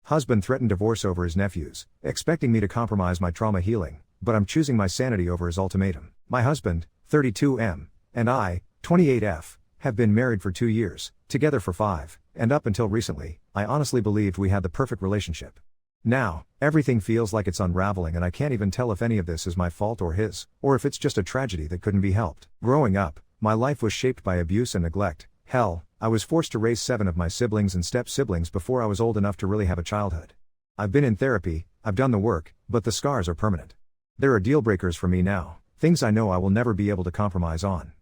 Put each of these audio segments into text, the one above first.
Husband threatened divorce over his nephews, expecting me to compromise my trauma healing, but I'm choosing my sanity over his ultimatum. My husband, 32M, and I, 28F, have been married for 2 years, together for 5, and up until recently, I honestly believed we had the perfect relationship. Now, everything feels like it's unraveling and I can't even tell if any of this is my fault or his, or if it's just a tragedy that couldn't be helped. Growing up, my life was shaped by abuse and neglect. Hell, I was forced to raise 7 of my siblings and step-siblings before I was old enough to really have a childhood. I've been in therapy, I've done the work, but the scars are permanent. There are deal breakers for me now, things I know I will never be able to compromise on.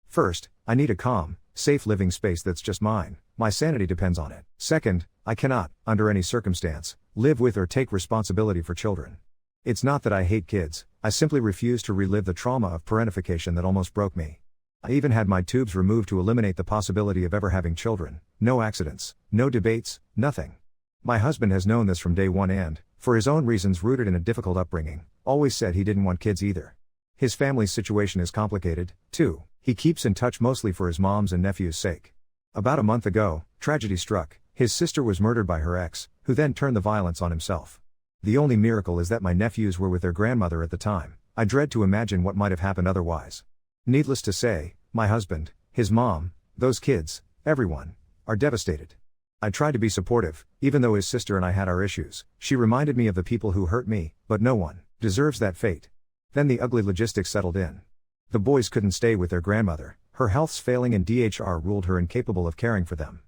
First, I need a calm, safe living space that's just mine. My sanity depends on it. Second, I cannot, under any circumstance, live with or take responsibility for children. It's not that I hate kids, I simply refuse to relive the trauma of parentification that almost broke me. I even had my tubes removed to eliminate the possibility of ever having children. No accidents, no debates, nothing. My husband has known this from day one and, for his own reasons rooted in a difficult upbringing, always said he didn't want kids either. His family's situation is complicated, too. He keeps in touch mostly for his mom's and nephew's sake. About a month ago, tragedy struck. His sister was murdered by her ex, who then turned the violence on himself. The only miracle is that my nephews were with their grandmother at the time. I dread to imagine what might have happened otherwise. Needless to say, my husband, his mom, those kids, everyone, are devastated. I tried to be supportive, even though his sister and I had our issues. She reminded me of the people who hurt me, but no one deserves that fate. Then the ugly logistics settled in. The boys couldn't stay with their grandmother, her health's failing and DHR ruled her incapable of caring for them.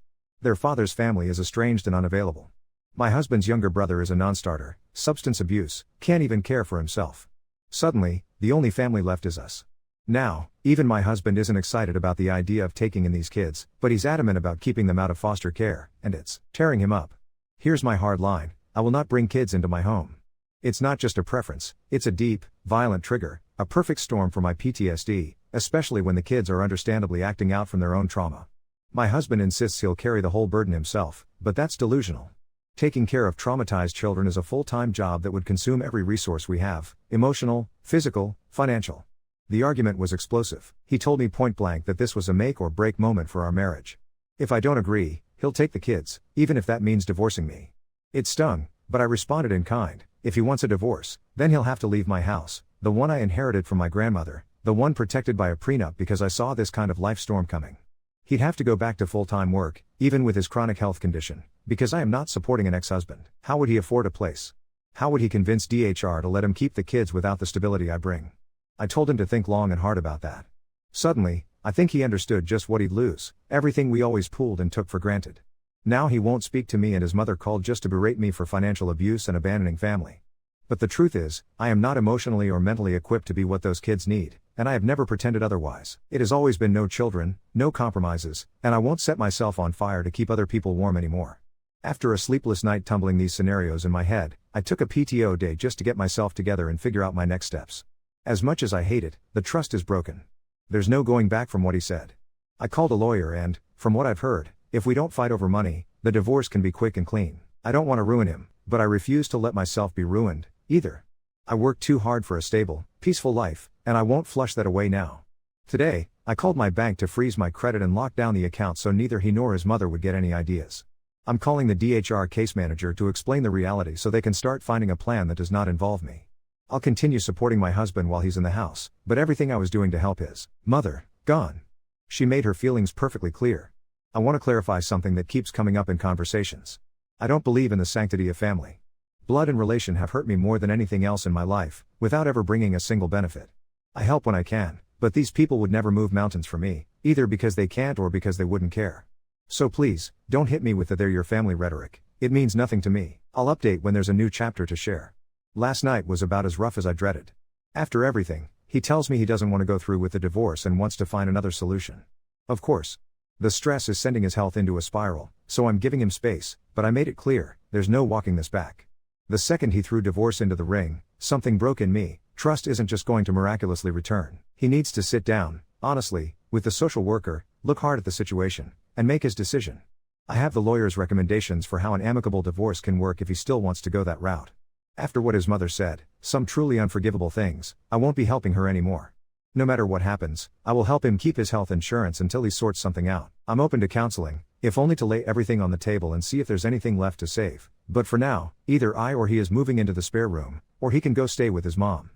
Their father's family is estranged and unavailable. My husband's younger brother is a non-starter, substance abuse, can't even care for himself. Suddenly, the only family left is us. Now, even my husband isn't excited about the idea of taking in these kids, but he's adamant about keeping them out of foster care, and it's tearing him up. Here's my hard line: I will not bring kids into my home. It's not just a preference, it's a deep, violent trigger, a perfect storm for my PTSD, especially when the kids are understandably acting out from their own trauma. My husband insists he'll carry the whole burden himself, but that's delusional. Taking care of traumatized children is a full-time job that would consume every resource we have, emotional, physical, financial. The argument was explosive. He told me point blank that this was a make or break moment for our marriage. If I don't agree, he'll take the kids, even if that means divorcing me. It stung, but I responded in kind. If he wants a divorce, then he'll have to leave my house, the one I inherited from my grandmother, the one protected by a prenup because I saw this kind of life storm coming. He'd have to go back to full-time work, even with his chronic health condition, because I am not supporting an ex-husband. How would he afford a place? How would he convince DHR to let him keep the kids without the stability I bring? I told him to think long and hard about that. Suddenly, I think he understood just what he'd lose, everything we always pooled and took for granted. Now he won't speak to me and his mother called just to berate me for financial abuse and abandoning family. But the truth is, I am not emotionally or mentally equipped to be what those kids need, and I have never pretended otherwise. It has always been no children, no compromises, and I won't set myself on fire to keep other people warm anymore. After a sleepless night tumbling these scenarios in my head, I took a PTO day just to get myself together and figure out my next steps. As much as I hate it, the trust is broken. There's no going back from what he said. I called a lawyer and, from what I've heard, if we don't fight over money, the divorce can be quick and clean. I don't want to ruin him, but I refuse to let myself be ruined, either. I worked too hard for a stable, peaceful life, and I won't flush that away now. Today, I called my bank to freeze my credit and lock down the account so neither he nor his mother would get any ideas. I'm calling the DHR case manager to explain the reality so they can start finding a plan that does not involve me. I'll continue supporting my husband while he's in the house, but everything I was doing to help his mother, gone. She made her feelings perfectly clear. I want to clarify something that keeps coming up in conversations. I don't believe in the sanctity of family. Blood and relation have hurt me more than anything else in my life, without ever bringing a single benefit. I help when I can, but these people would never move mountains for me, either because they can't or because they wouldn't care. So please, don't hit me with the "they're your family" rhetoric. It means nothing to me. I'll update when there's a new chapter to share. Last night was about as rough as I dreaded. After everything, he tells me he doesn't want to go through with the divorce and wants to find another solution. Of course. The stress is sending his health into a spiral, so I'm giving him space, but I made it clear, there's no walking this back. The second he threw divorce into the ring, something broke in me. Trust isn't just going to miraculously return. He needs to sit down, honestly, with the social worker, look hard at the situation, and make his decision. I have the lawyer's recommendations for how an amicable divorce can work if he still wants to go that route. After what his mother said, some truly unforgivable things, I won't be helping her anymore. No matter what happens, I will help him keep his health insurance until he sorts something out. I'm open to counseling, if only to lay everything on the table and see if there's anything left to save. but for now, either I or he is moving into the spare room, or he can go stay with his mom.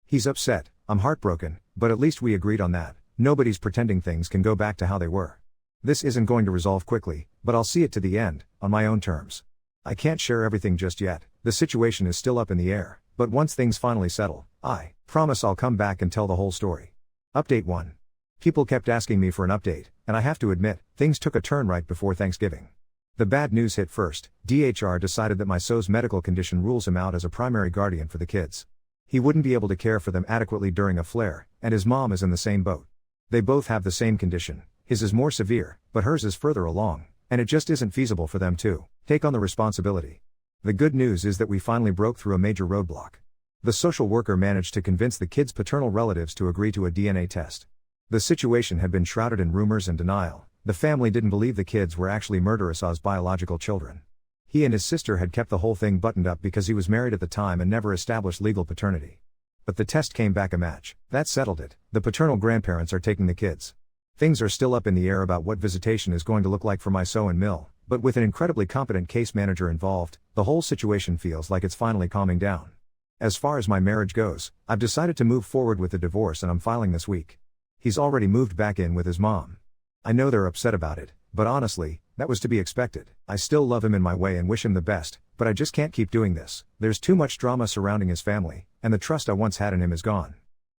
He's upset, I'm heartbroken, but at least we agreed on that. Nobody's pretending things can go back to how they were. This isn't going to resolve quickly, but I'll see it to the end, on my own terms. I can't share everything just yet, the situation is still up in the air, but once things finally settle, I promise I'll come back and tell the whole story. Update 1. People kept asking me for an update, and I have to admit, things took a turn right before Thanksgiving. The bad news hit first. DHR decided that my son's medical condition rules him out as a primary guardian for the kids. He wouldn't be able to care for them adequately during a flare, and his mom is in the same boat. They both have the same condition. His is more severe, but hers is further along, and it just isn't feasible for them to take on the responsibility. The good news is that we finally broke through a major roadblock. The social worker managed to convince the kids' paternal relatives to agree to a DNA test. The situation had been shrouded in rumors and denial. The family didn't believe the kids were actually Murderous' biological children. He and his sister had kept the whole thing buttoned up because he was married at the time and never established legal paternity. But the test came back a match. That settled it. The paternal grandparents are taking the kids. Things are still up in the air about what visitation is going to look like for my son and Mill, but with an incredibly competent case manager involved, the whole situation feels like it's finally calming down. As far as my marriage goes, I've decided to move forward with the divorce and I'm filing this week. He's already moved back in with his mom. I know they're upset about it, but honestly, that was to be expected. I still love him in my way and wish him the best, but I just can't keep doing this. There's too much drama surrounding his family, and the trust I once had in him is gone.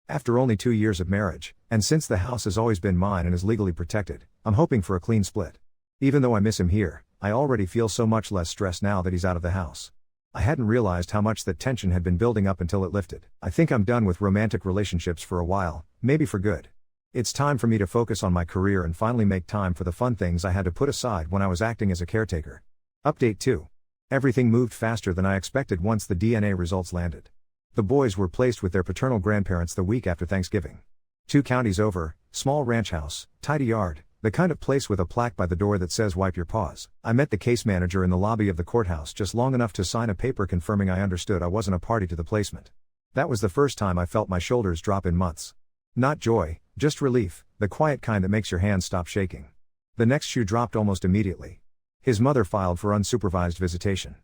After only 2 years of marriage, and since the house has always been mine and is legally protected, I'm hoping for a clean split. Even though I miss him here, I already feel so much less stressed now that he's out of the house. I hadn't realized how much that tension had been building up until it lifted. I think I'm done with romantic relationships for a while, maybe for good. It's time for me to focus on my career and finally make time for the fun things I had to put aside when I was acting as a caretaker. Update 2. Everything moved faster than I expected once the DNA results landed. The boys were placed with their paternal grandparents the week after Thanksgiving. 2 counties over, small ranch house, tidy yard, the kind of place with a plaque by the door that says wipe your paws. I met the case manager in the lobby of the courthouse just long enough to sign a paper confirming I understood I wasn't a party to the placement. That was the first time I felt my shoulders drop in months. Not joy, just relief, the quiet kind that makes your hands stop shaking. The next shoe dropped almost immediately. His mother filed for unsupervised visitation.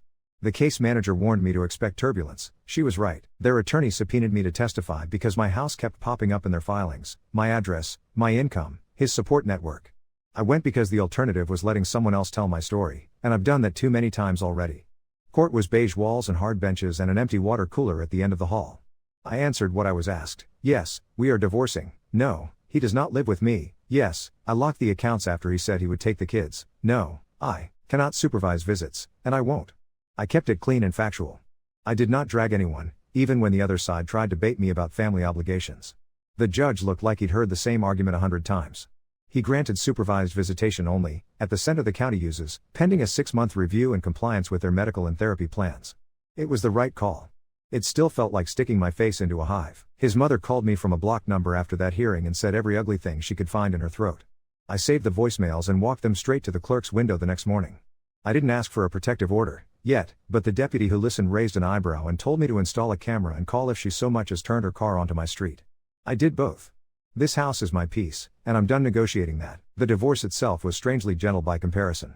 The case manager warned me to expect turbulence. She was right. Their attorney subpoenaed me to testify because my house kept popping up in their filings, my address, my income, his support network. I went because the alternative was letting someone else tell my story, and I've done that too many times already. Court was beige walls and hard benches and an empty water cooler at the end of the hall. I answered what I was asked. Yes, we are divorcing. No, he does not live with me. Yes, I locked the accounts after he said he would take the kids. No, I cannot supervise visits, and I won't. I kept it clean and factual. I did not drag anyone, even when the other side tried to bait me about family obligations. The judge looked like he'd heard the same argument 100 times. He granted supervised visitation only, at the center the county uses, pending a 6-month review and compliance with their medical and therapy plans. It was the right call. It still felt like sticking my face into a hive. His mother called me from a blocked number after that hearing and said every ugly thing she could find in her throat. I saved the voicemails and walked them straight to the clerk's window the next morning. I didn't ask for a protective order yet, but the deputy who listened raised an eyebrow and told me to install a camera and call if she so much as turned her car onto my street. I did both. This house is my peace, and I'm done negotiating that. The divorce itself was strangely gentle by comparison.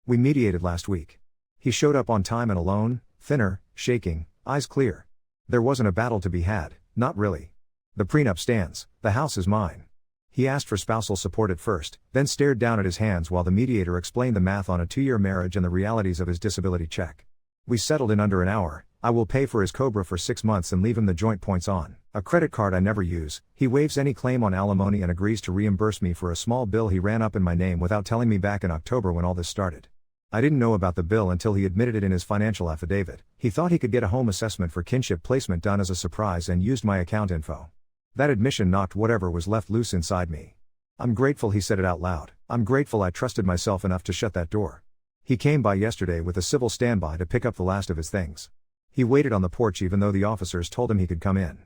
We mediated last week. He showed up on time and alone, thinner, shaking, eyes clear. There wasn't a battle to be had, not really. The prenup stands, the house is mine. He asked for spousal support at first, then stared down at his hands while the mediator explained the math on a 2-year marriage and the realities of his disability check. We settled in under an hour. I will pay for his COBRA for 6 months and leave him the joint points on a credit card I never use. He waives any claim on alimony and agrees to reimburse me for a small bill he ran up in my name without telling me back in October when all this started. I didn't know about the bill until he admitted it in his financial affidavit. He thought he could get a home assessment for kinship placement done as a surprise and used my account info. That admission knocked whatever was left loose inside me. I'm grateful he said it out loud. I'm grateful I trusted myself enough to shut that door. He came by yesterday with a civil standby to pick up the last of his things. He waited on the porch even though the officers told him he could come in.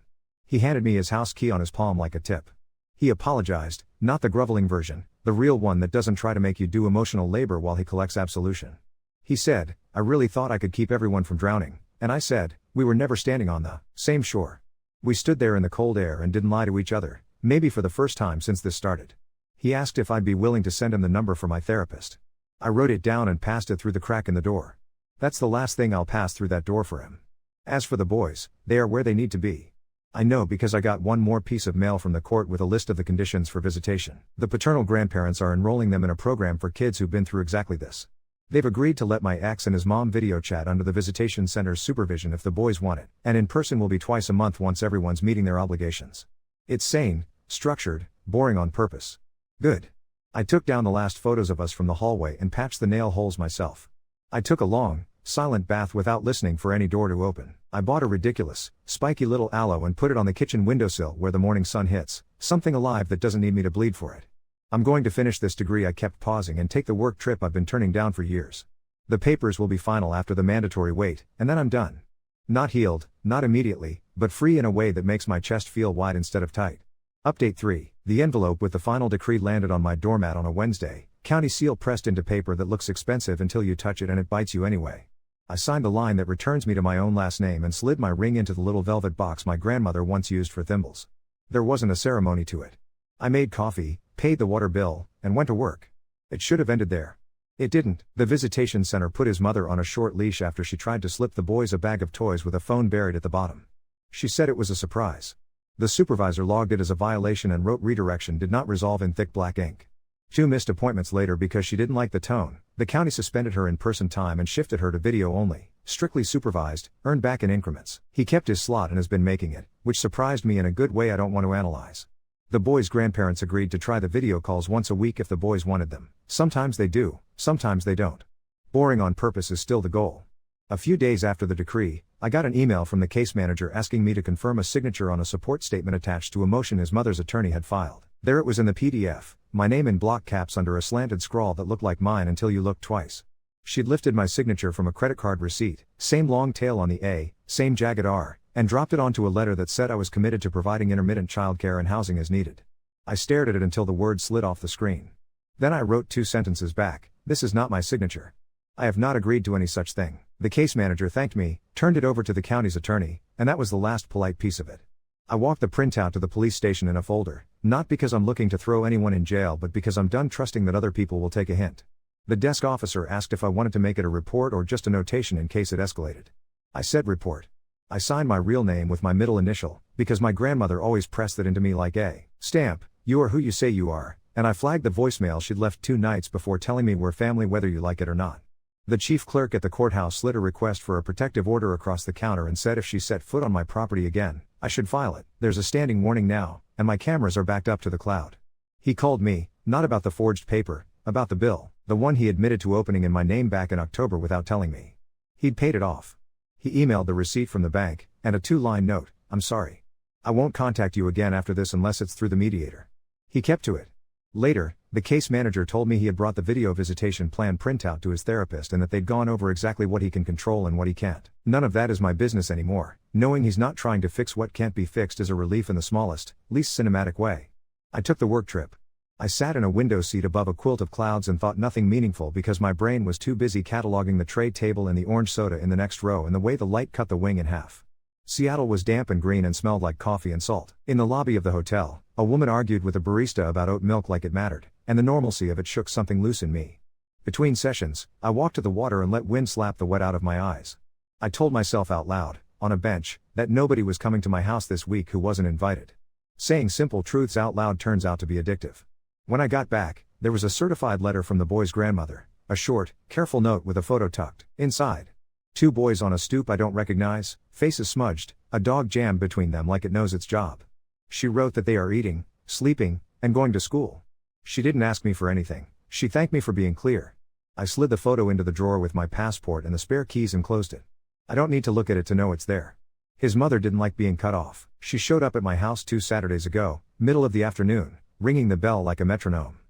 He handed me his house key on his palm like a tip. He apologized, not the groveling version, the real one that doesn't try to make you do emotional labor while he collects absolution. He said, I really thought I could keep everyone from drowning, and I said, we were never standing on the same shore. We stood there in the cold air and didn't lie to each other, maybe for the first time since this started. He asked if I'd be willing to send him the number for my therapist. I wrote it down and passed it through the crack in the door. That's the last thing I'll pass through that door for him. As for the boys, they are where they need to be. I know because I got one more piece of mail from the court with a list of the conditions for visitation. The paternal grandparents are enrolling them in a program for kids who've been through exactly this. They've agreed to let my ex and his mom video chat under the visitation center's supervision if the boys want it, and in person will be twice a month once everyone's meeting their obligations. It's sane, structured, boring on purpose. Good. I took down the last photos of us from the hallway and patched the nail holes myself. I took a long, silent bath without listening for any door to open. I bought a ridiculous, spiky little aloe and put it on the kitchen windowsill where the morning sun hits, something alive that doesn't need me to bleed for it. I'm going to finish this degree I kept pausing and take the work trip I've been turning down for years. The papers will be final after the mandatory wait, and then I'm done. Not healed, not immediately, but free in a way that makes my chest feel wide instead of tight. Update 3. The envelope with the final decree landed on my doormat on a Wednesday, county seal pressed into paper that looks expensive until you touch it and it bites you anyway. I signed the line that returns me to my own last name and slid my ring into the little velvet box my grandmother once used for thimbles. There wasn't a ceremony to it. I made coffee, paid the water bill, and went to work. It should have ended there. It didn't. The visitation center put his mother on a short leash after she tried to slip the boys a bag of toys with a phone buried at the bottom. She said it was a surprise. The supervisor logged it as a violation and wrote redirection did not resolve in thick black ink. 2 missed appointments later because she didn't like the tone. The county suspended her in-person time and shifted her to video only, strictly supervised, earned back in increments. He kept his slot and has been making it, which surprised me in a good way I don't want to analyze. The boys' grandparents agreed to try the video calls once a week if the boys wanted them. Sometimes they do, sometimes they don't. Boring on purpose is still the goal. A few days after the decree, I got an email from the case manager asking me to confirm a signature on a support statement attached to a motion his mother's attorney had filed. There it was in the PDF, my name in block caps under a slanted scrawl that looked like mine until you looked twice. She'd lifted my signature from a credit card receipt, same long tail on the A, same jagged R, and dropped it onto a letter that said I was committed to providing intermittent childcare and housing as needed. I stared at it until the word slid off the screen. Then I wrote 2 sentences back, this is not my signature. I have not agreed to any such thing. The case manager thanked me, turned it over to the county's attorney, and that was the last polite piece of it. I walked the printout to the police station in a folder, not because I'm looking to throw anyone in jail but because I'm done trusting that other people will take a hint. The desk officer asked if I wanted to make it a report or just a notation in case it escalated. I said report. I signed my real name with my middle initial, because my grandmother always pressed that into me like a stamp, you are who you say you are, and I flagged the voicemail she'd left 2 nights before telling me we're family whether you like it or not. The chief clerk at the courthouse slid a request for a protective order across the counter and said if she set foot on my property again, I should file it. There's a standing warning now, and my cameras are backed up to the cloud. He called me, not about the forged paper, about the bill, the one he admitted to opening in my name back in October without telling me. He'd paid it off. He emailed the receipt from the bank, and a 2-line note, I'm sorry. I won't contact you again after this unless it's through the mediator. He kept to it. Later, the case manager told me he had brought the video visitation plan printout to his therapist and that they'd gone over exactly what he can control and what he can't. None of that is my business anymore. Knowing he's not trying to fix what can't be fixed is a relief in the smallest, least cinematic way. I took the work trip. I sat in a window seat above a quilt of clouds and thought nothing meaningful because my brain was too busy cataloging the tray table and the orange soda in the next row and the way the light cut the wing in half. Seattle was damp and green and smelled like coffee and salt. In the lobby of the hotel, a woman argued with a barista about oat milk like it mattered, and the normalcy of it shook something loose in me. Between sessions, I walked to the water and let wind slap the wet out of my eyes. I told myself out loud, on a bench, that nobody was coming to my house this week who wasn't invited. Saying simple truths out loud turns out to be addictive. When I got back, there was a certified letter from the boy's grandmother, a short, careful note with a photo tucked inside. 2 boys on a stoop I don't recognize, faces smudged, a dog jammed between them like it knows its job. She wrote that they are eating, sleeping, and going to school. She didn't ask me for anything, she thanked me for being clear. I slid the photo into the drawer with my passport and the spare keys and closed it. I don't need to look at it to know it's there. His mother didn't like being cut off. She showed up at my house 2 Saturdays ago, middle of the afternoon, ringing the bell like a metronome.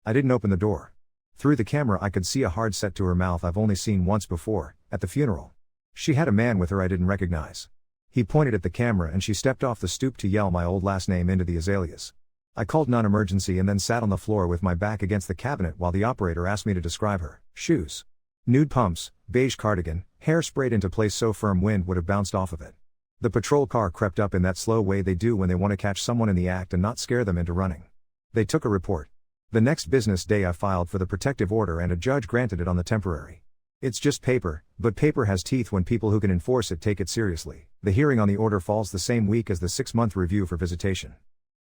I didn't open the door. Through the camera I could see a hard set to her mouth I've only seen once before, at the funeral. She had a man with her I didn't recognize. He pointed at the camera and she stepped off the stoop to yell my old last name into the azaleas. I called non-emergency and then sat on the floor with my back against the cabinet while the operator asked me to describe her. Shoes. Nude pumps, beige cardigan, hair sprayed into place so firm wind would have bounced off of it. The patrol car crept up in that slow way they do when they want to catch someone in the act and not scare them into running. They took a report. The next business day I filed for the protective order and a judge granted it on the temporary. It's just paper, but paper has teeth when people who can enforce it take it seriously. The hearing on the order falls the same week as the 6-month review for visitation.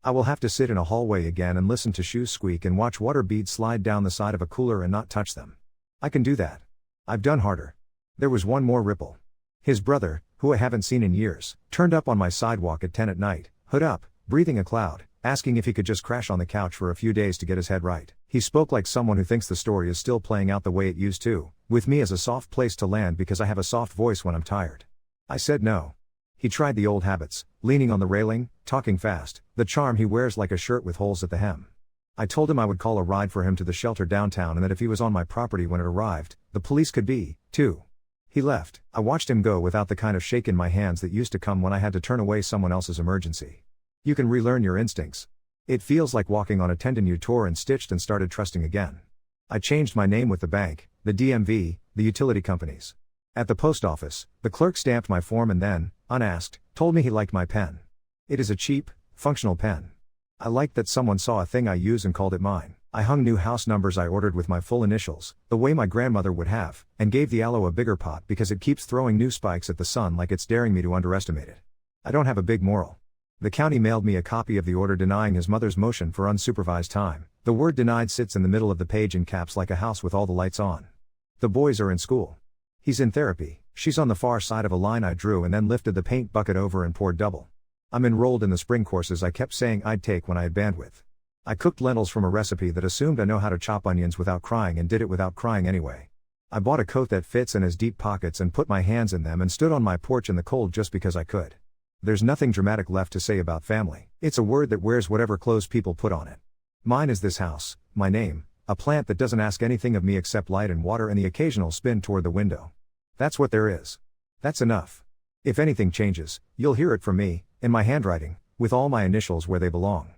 I will have to sit in a hallway again and listen to shoes squeak and watch water beads slide down the side of a cooler and not touch them. I can do that. I've done harder. There was one more ripple. His brother, who I haven't seen in years, turned up on my sidewalk at 10 at night, hood up, breathing a cloud, asking if he could just crash on the couch for a few days to get his head right. He spoke like someone who thinks the story is still playing out the way it used to, with me as a soft place to land because I have a soft voice when I'm tired. I said no. He tried the old habits, leaning on the railing, talking fast, the charm he wears like a shirt with holes at the hem. I told him I would call a ride for him to the shelter downtown and that if he was on my property when it arrived, the police could be, too. He left. I watched him go without the kind of shake in my hands that used to come when I had to turn away someone else's emergency. You can relearn your instincts. It feels like walking on a tendon you tore and stitched and started trusting again. I changed my name with the bank, the DMV, the utility companies. At the post office, the clerk stamped my form and then, unasked, told me he liked my pen. It is a cheap, functional pen. I liked that someone saw a thing I use and called it mine. I hung new house numbers I ordered with my full initials, the way my grandmother would have, and gave the aloe a bigger pot because it keeps throwing new spikes at the sun like it's daring me to underestimate it. I don't have a big moral. The county mailed me a copy of the order denying his mother's motion for unsupervised time. The word denied sits in the middle of the page in caps like a house with all the lights on. The boys are in school. He's in therapy. She's on the far side of a line I drew and then lifted the paint bucket over and poured double. I'm enrolled in the spring courses I kept saying I'd take when I had bandwidth. I cooked lentils from a recipe that assumed I know how to chop onions without crying and did it without crying anyway. I bought a coat that fits and has deep pockets and put my hands in them and stood on my porch in the cold just because I could. There's nothing dramatic left to say about family. It's a word that wears whatever clothes people put on it. Mine is this house, my name, a plant that doesn't ask anything of me except light and water and the occasional spin toward the window. That's what there is. That's enough. If anything changes, you'll hear it from me, in my handwriting, with all my initials where they belong.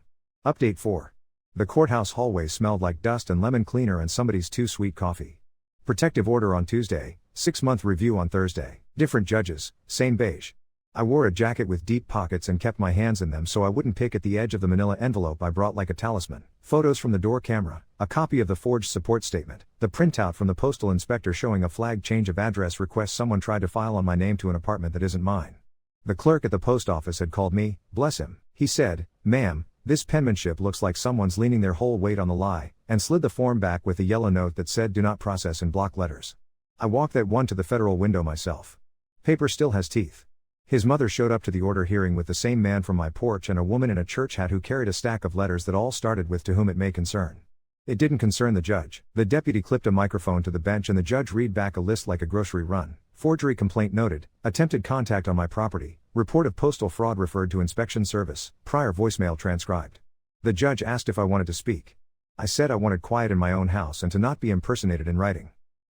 Update 4. The courthouse hallway smelled like dust and lemon cleaner and somebody's too sweet coffee. Protective order on Tuesday, 6-month review on Thursday. Different judges, same beige. I wore a jacket with deep pockets and kept my hands in them so I wouldn't pick at the edge of the manila envelope I brought like a talisman. Photos from the door camera, a copy of the forged support statement, the printout from the postal inspector showing a flagged change of address request someone tried to file on my name to an apartment that isn't mine. The clerk at the post office had called me, bless him. He said, "Ma'am, this penmanship looks like someone's leaning their whole weight on the lie," and slid the form back with a yellow note that said do not process in block letters. I walked that one to the federal window myself. Paper still has teeth. His mother showed up to the order hearing with the same man from my porch and a woman in a church hat who carried a stack of letters that all started with "to whom it may concern." It didn't concern the judge. The deputy clipped a microphone to the bench and the judge read back a list like a grocery run. Forgery complaint noted, attempted contact on my property, report of postal fraud referred to inspection service, prior voicemail transcribed. The judge asked if I wanted to speak. I said I wanted quiet in my own house and to not be impersonated in writing.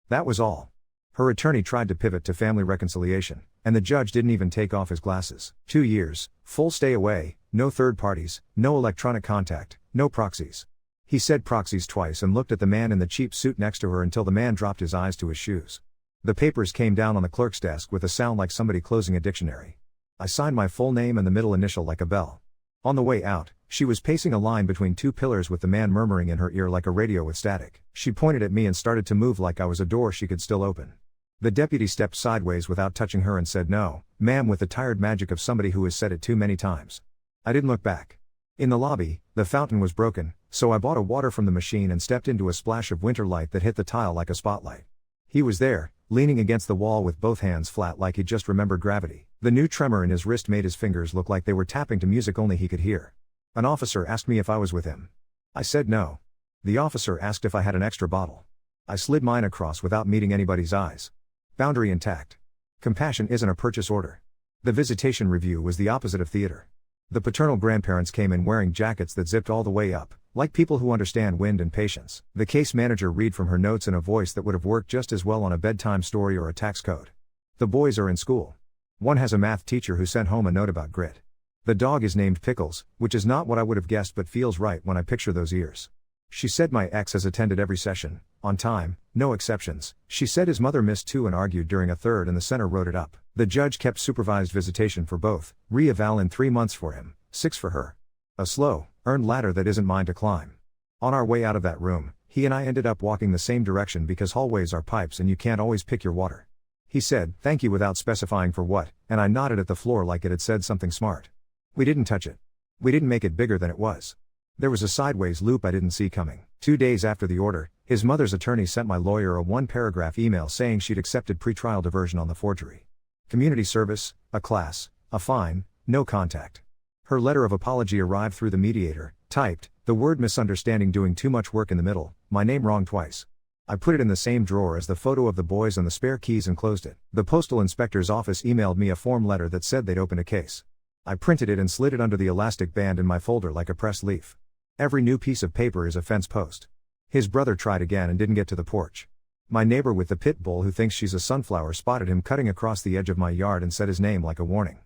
That was all. Her attorney tried to pivot to family reconciliation, and the judge didn't even take off his glasses. 2 years, full stay away, no third parties, no electronic contact, no proxies. He said proxies twice and looked at the man in the cheap suit next to her until the man dropped his eyes to his shoes. The papers came down on the clerk's desk with a sound like somebody closing a dictionary. I signed my full name and the middle initial like a bell. On the way out, she was pacing a line between two pillars with the man murmuring in her ear like a radio with static. She pointed at me and started to move like I was a door she could still open. The deputy stepped sideways without touching her and said no, ma'am, with the tired magic of somebody who has said it too many times. I didn't look back. In the lobby, the fountain was broken, so I bought a water from the machine and stepped into a splash of winter light that hit the tile like a spotlight. He was there, leaning against the wall with both hands flat like he just remembered gravity. The new tremor in his wrist made his fingers look like they were tapping to music only he could hear. An officer asked me if I was with him. I said no. The officer asked if I had an extra bottle. I slid mine across without meeting anybody's eyes. Boundary intact. Compassion isn't a purchase order. The visitation review was the opposite of theater. The paternal grandparents came in wearing jackets that zipped all the way up, like people who understand wind and patience. The case manager read from her notes in a voice that would have worked just as well on a bedtime story or a tax code. The boys are in school. One has a math teacher who sent home a note about grit. The dog is named Pickles, which is not what I would have guessed but feels right when I picture those ears. She said my ex has attended every session, on time, no exceptions. She said his mother missed 2 and argued during a third and the center wrote it up. The judge kept supervised visitation for both, re-eval in 3 months for him, 6 for her. A slow, earned ladder that isn't mine to climb. On our way out of that room, He and I ended up walking the same direction because hallways are pipes and you can't always pick your water. He said, "Thank you," without specifying for what, and I nodded at the floor like it had said something smart. We didn't touch it. We didn't make it bigger than it was. There was a sideways loop I didn't see coming. 2 days after the order, his mother's attorney sent my lawyer a 1-paragraph email saying she'd accepted pretrial diversion on the forgery. Community service, a class, a fine, no contact. Her letter of apology arrived through the mediator, typed, the word misunderstanding doing too much work in the middle, my name wrong twice. I put it in the same drawer as the photo of the boys and the spare keys and closed it. The postal inspector's office emailed me a form letter that said they'd open a case. I printed it and slid it under the elastic band in my folder like a pressed leaf. Every new piece of paper is a fence post. His brother tried again and didn't get to the porch. My neighbor with the pit bull who thinks she's a sunflower spotted him cutting across the edge of my yard and said his name like a warning.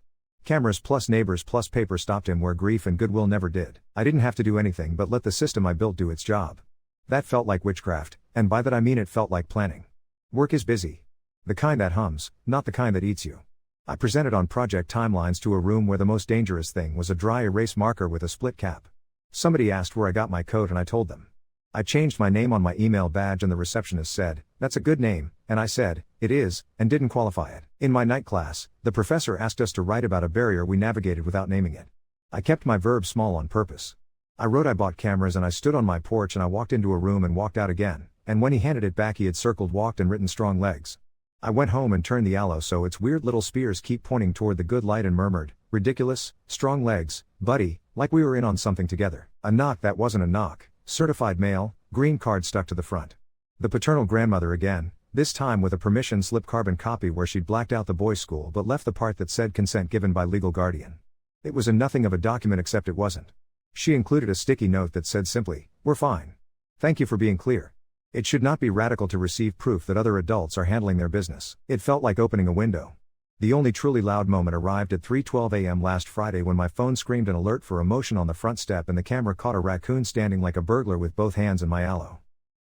Cameras plus neighbors plus paper stopped him where grief and goodwill never did. I didn't have to do anything but let the system I built do its job. That felt like witchcraft, and by that I mean it felt like planning. Work is busy. The kind that hums, not the kind that eats you. I presented on project timelines to a room where the most dangerous thing was a dry erase marker with a split cap. Somebody asked where I got my coat and I told them. I changed my name on my email badge and the receptionist said, "That's a good name," and I said, "It is," and didn't qualify it. In my night class, the professor asked us to write about a barrier we navigated without naming it. I kept my verb small on purpose. I wrote I bought cameras and I stood on my porch and I walked into a room and walked out again, and when he handed it back he had circled walked and written strong legs. I went home and turned the aloe so its weird little spears keep pointing toward the good light and murmured, "Ridiculous, strong legs, buddy," like we were in on something together. A knock that wasn't a knock, certified mail, green card stuck to the front. The paternal grandmother again, this time with a permission slip carbon copy where she'd blacked out the boys' school but left the part that said consent given by legal guardian. It was a nothing of a document except it wasn't. She included a sticky note that said simply, "We're fine. Thank you for being clear." It should not be radical to receive proof that other adults are handling their business. It felt like opening a window. The only truly loud moment arrived at 3:12 a.m. last Friday when my phone screamed an alert for a motion on the front step and the camera caught a raccoon standing like a burglar with both hands in my aloe.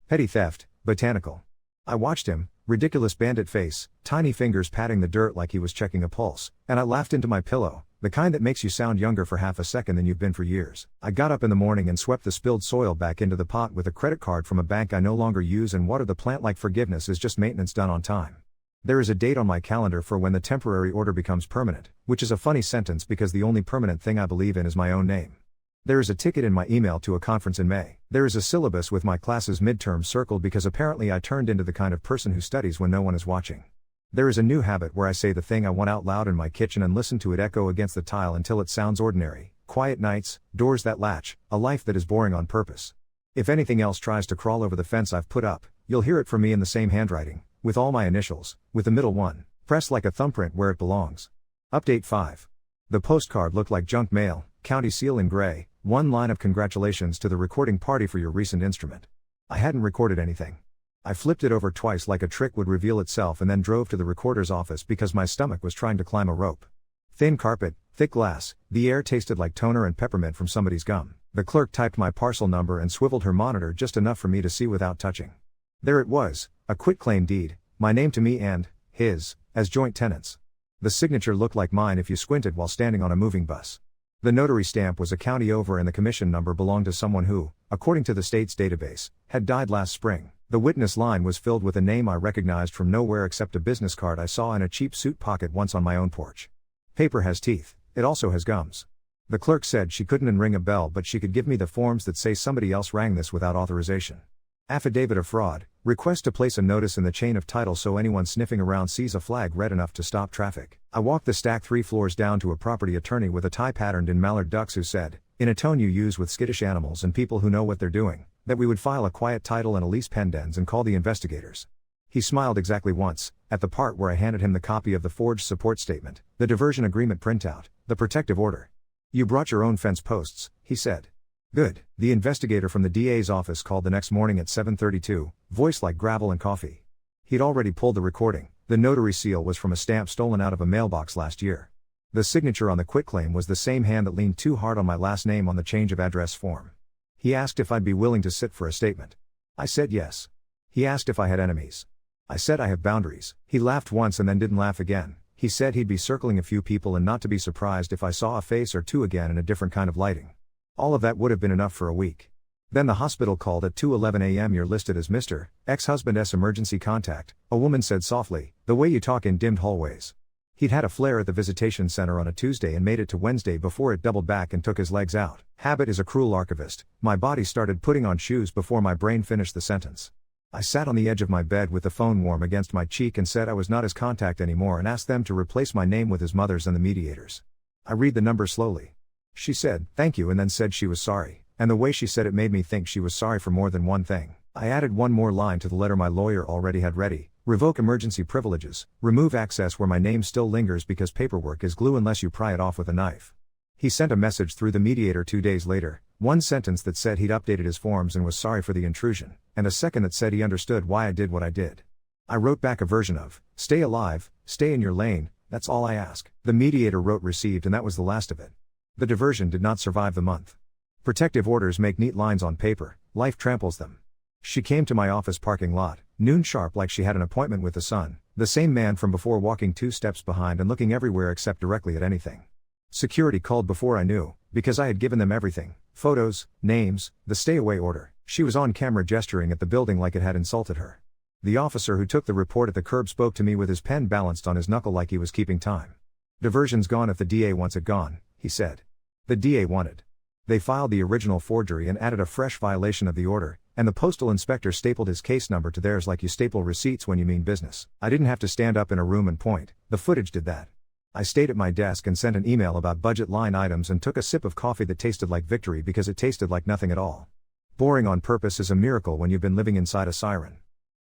Petty theft, botanical. I watched him, ridiculous bandit face, tiny fingers patting the dirt like he was checking a pulse, and I laughed into my pillow, the kind that makes you sound younger for half a second than you've been for years. I got up in the morning and swept the spilled soil back into the pot with a credit card from a bank I no longer use and watered the plant like forgiveness is just maintenance done on time. There is a date on my calendar for when the temporary order becomes permanent, which is a funny sentence because the only permanent thing I believe in is my own name. There is a ticket in my email to a conference in May. There is a syllabus with my class's midterm circled because apparently I turned into the kind of person who studies when no one is watching. There is a new habit where I say the thing I want out loud in my kitchen and listen to it echo against the tile until it sounds ordinary. Quiet nights, doors that latch, a life that is boring on purpose. If anything else tries to crawl over the fence I've put up, you'll hear it from me in the same handwriting, with all my initials, with the middle one, pressed like a thumbprint where it belongs. Update 5. The postcard looked like junk mail, county seal in gray, one line of congratulations to the recording party for your recent instrument. I hadn't recorded anything. I flipped it over twice like a trick would reveal itself and then drove to the recorder's office because my stomach was trying to climb a rope. Thin carpet, thick glass, the air tasted like toner and peppermint from somebody's gum. The clerk typed my parcel number and swiveled her monitor just enough for me to see without touching. There it was, a quitclaim deed, my name to me and his, as joint tenants. The signature looked like mine if you squinted while standing on a moving bus. The notary stamp was a county over and the commission number belonged to someone who, according to the state's database, had died last spring. The witness line was filled with a name I recognized from nowhere except a business card I saw in a cheap suit pocket once on my own porch. Paper has teeth, it also has gums. The clerk said she couldn't ring a bell but she could give me the forms that say somebody else rang this without authorization. Affidavit of fraud, request to place a notice in the chain of title so anyone sniffing around sees a flag red enough to stop traffic. I walked the stack 3 floors down to a property attorney with a tie patterned in mallard ducks who said, in a tone you use with skittish animals and people who know what they're doing, that we would file a quiet title and a lease pendens and call the investigators. He smiled exactly once, at the part where I handed him the copy of the forged support statement, the diversion agreement printout, the protective order. You brought your own fence posts, he said. Good. The investigator from the DA's office called the next morning at 7:32, voice like gravel and coffee. He'd already pulled the recording. The notary seal was from a stamp stolen out of a mailbox last year. The signature on the quitclaim was the same hand that leaned too hard on my last name on the change of address form. He asked if I'd be willing to sit for a statement. I said yes. He asked if I had enemies. I said I have boundaries. He laughed once and then didn't laugh again. He said he'd be circling a few people and not to be surprised if I saw a face or two again in a different kind of lighting. All of that would have been enough for a week. Then the hospital called at 2:11 a.m. You're listed as Mr. Ex-husband's emergency contact, a woman said softly, the way you talk in dimmed hallways. He'd had a flare at the visitation center on a Tuesday and made it to Wednesday before it doubled back and took his legs out. Habit is a cruel archivist. My body started putting on shoes before my brain finished the sentence. I sat on the edge of my bed with the phone warm against my cheek and said I was not his contact anymore and asked them to replace my name with his mother's and the mediator's. I read the number slowly. She said, thank you, and then said she was sorry, and the way she said it made me think she was sorry for more than one thing. I added one more line to the letter my lawyer already had ready. Revoke emergency privileges, remove access where my name still lingers because paperwork is glue unless you pry it off with a knife. He sent a message through the mediator 2 days later, one sentence that said he'd updated his forms and was sorry for the intrusion, and a second that said he understood why I did what I did. I wrote back a version of, stay alive, stay in your lane, that's all I ask. The mediator wrote received and that was the last of it. The diversion did not survive the month. Protective orders make neat lines on paper, life tramples them. She came to my office parking lot, noon sharp like she had an appointment with the sun, the same man from before, walking 2 steps behind and looking everywhere except directly at anything. Security called before I knew, because I had given them everything, photos, names, the stay away order. She was on camera gesturing at the building like it had insulted her. The officer who took the report at the curb spoke to me with his pen balanced on his knuckle like he was keeping time. Diversion's gone if the DA wants it gone, he said. The DA wanted. They filed the original forgery and added a fresh violation of the order, and the postal inspector stapled his case number to theirs like you staple receipts when you mean business. I didn't have to stand up in a room and point, the footage did that. I stayed at my desk and sent an email about budget line items and took a sip of coffee that tasted like victory because it tasted like nothing at all. Boring on purpose is a miracle when you've been living inside a siren.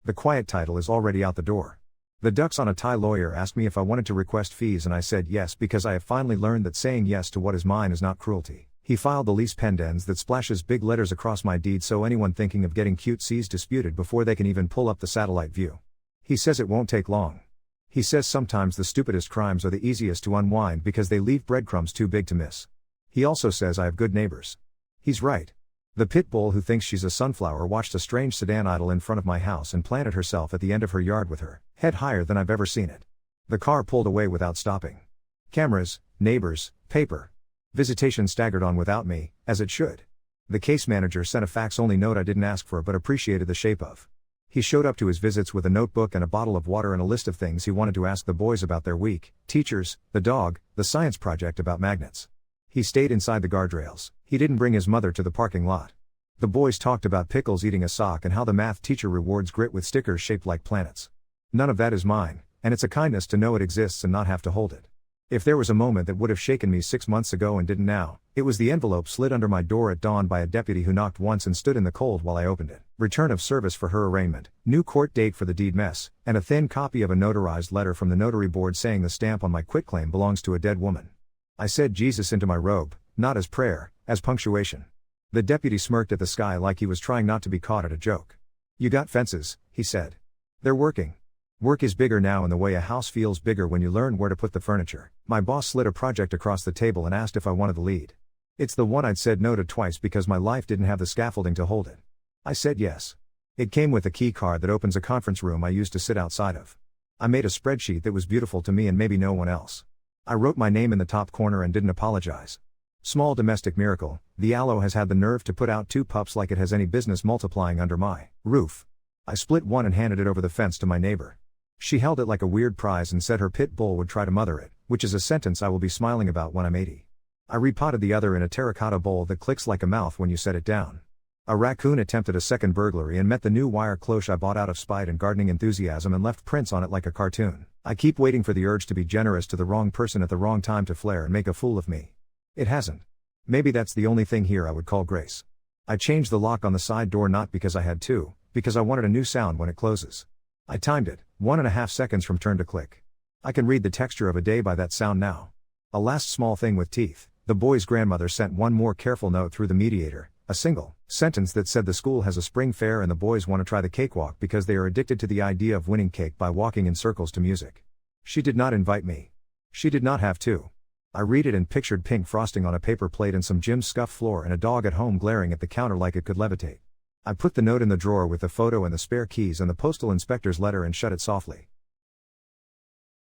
The quiet title is already out the door. The ducks on a tie lawyer asked me if I wanted to request fees and I said yes because I have finally learned that saying yes to what is mine is not cruelty. He filed the lease pendens that splashes big letters across my deed so anyone thinking of getting cute sees disputed before they can even pull up the satellite view. He says it won't take long. He says sometimes the stupidest crimes are the easiest to unwind because they leave breadcrumbs too big to miss. He also says I have good neighbors. He's right. The pit bull who thinks she's a sunflower watched a strange sedan idle in front of my house and planted herself at the end of her yard with her head higher than I've ever seen it. The car pulled away without stopping. Cameras, neighbors, paper. Visitation staggered on without me, as it should. The case manager sent a fax-only note I didn't ask for but appreciated the shape of. He showed up to his visits with a notebook and a bottle of water and a list of things he wanted to ask the boys about their week, teachers, the dog, the science project about magnets. He stayed inside the guardrails. He didn't bring his mother to the parking lot. The boys talked about Pickles eating a sock and how the math teacher rewards grit with stickers shaped like planets. None of that is mine, and it's a kindness to know it exists and not have to hold it. If there was a moment that would have shaken me 6 months ago and didn't now, it was the envelope slid under my door at dawn by a deputy who knocked once and stood in the cold while I opened it. Return of service for her arraignment, new court date for the deed mess, and a thin copy of a notarized letter from the notary board saying the stamp on my quitclaim belongs to a dead woman. I said Jesus into my robe, not as prayer, as punctuation. The deputy smirked at the sky like he was trying not to be caught at a joke. You got fences, he said. They're working. Work is bigger now in the way a house feels bigger when you learn where to put the furniture. My boss slid a project across the table and asked if I wanted the lead. It's the one I'd said no to twice because my life didn't have the scaffolding to hold it. I said yes. It came with a key card that opens a conference room I used to sit outside of. I made a spreadsheet that was beautiful to me and maybe no one else. I wrote my name in the top corner and didn't apologize. Small domestic miracle, the aloe has had the nerve to put out 2 pups like it has any business multiplying under my roof. I split one and handed it over the fence to my neighbor. She held it like a weird prize and said her pit bull would try to mother it, which is a sentence I will be smiling about when I'm 80. I repotted the other in a terracotta bowl that clicks like a mouth when you set it down. A raccoon attempted a second burglary and met the new wire cloche I bought out of spite and gardening enthusiasm and left prints on it like a cartoon. I keep waiting for the urge to be generous to the wrong person at the wrong time to flare and make a fool of me. It hasn't. Maybe that's the only thing here I would call grace. I changed the lock on the side door not because I had to, because I wanted a new sound when it closes. I timed it, 1.5 seconds from turn to click. I can read the texture of a day by that sound now. A last small thing with teeth. The boy's grandmother sent one more careful note through the mediator, a single sentence that said the school has a spring fair and the boys want to try the cakewalk because they are addicted to the idea of winning cake by walking in circles to music. She did not invite me. She did not have to. I read it and pictured pink frosting on a paper plate and some gym scuffed floor and a dog at home glaring at the counter like it could levitate. I put the note in the drawer with the photo and the spare keys and the postal inspector's letter and shut it softly.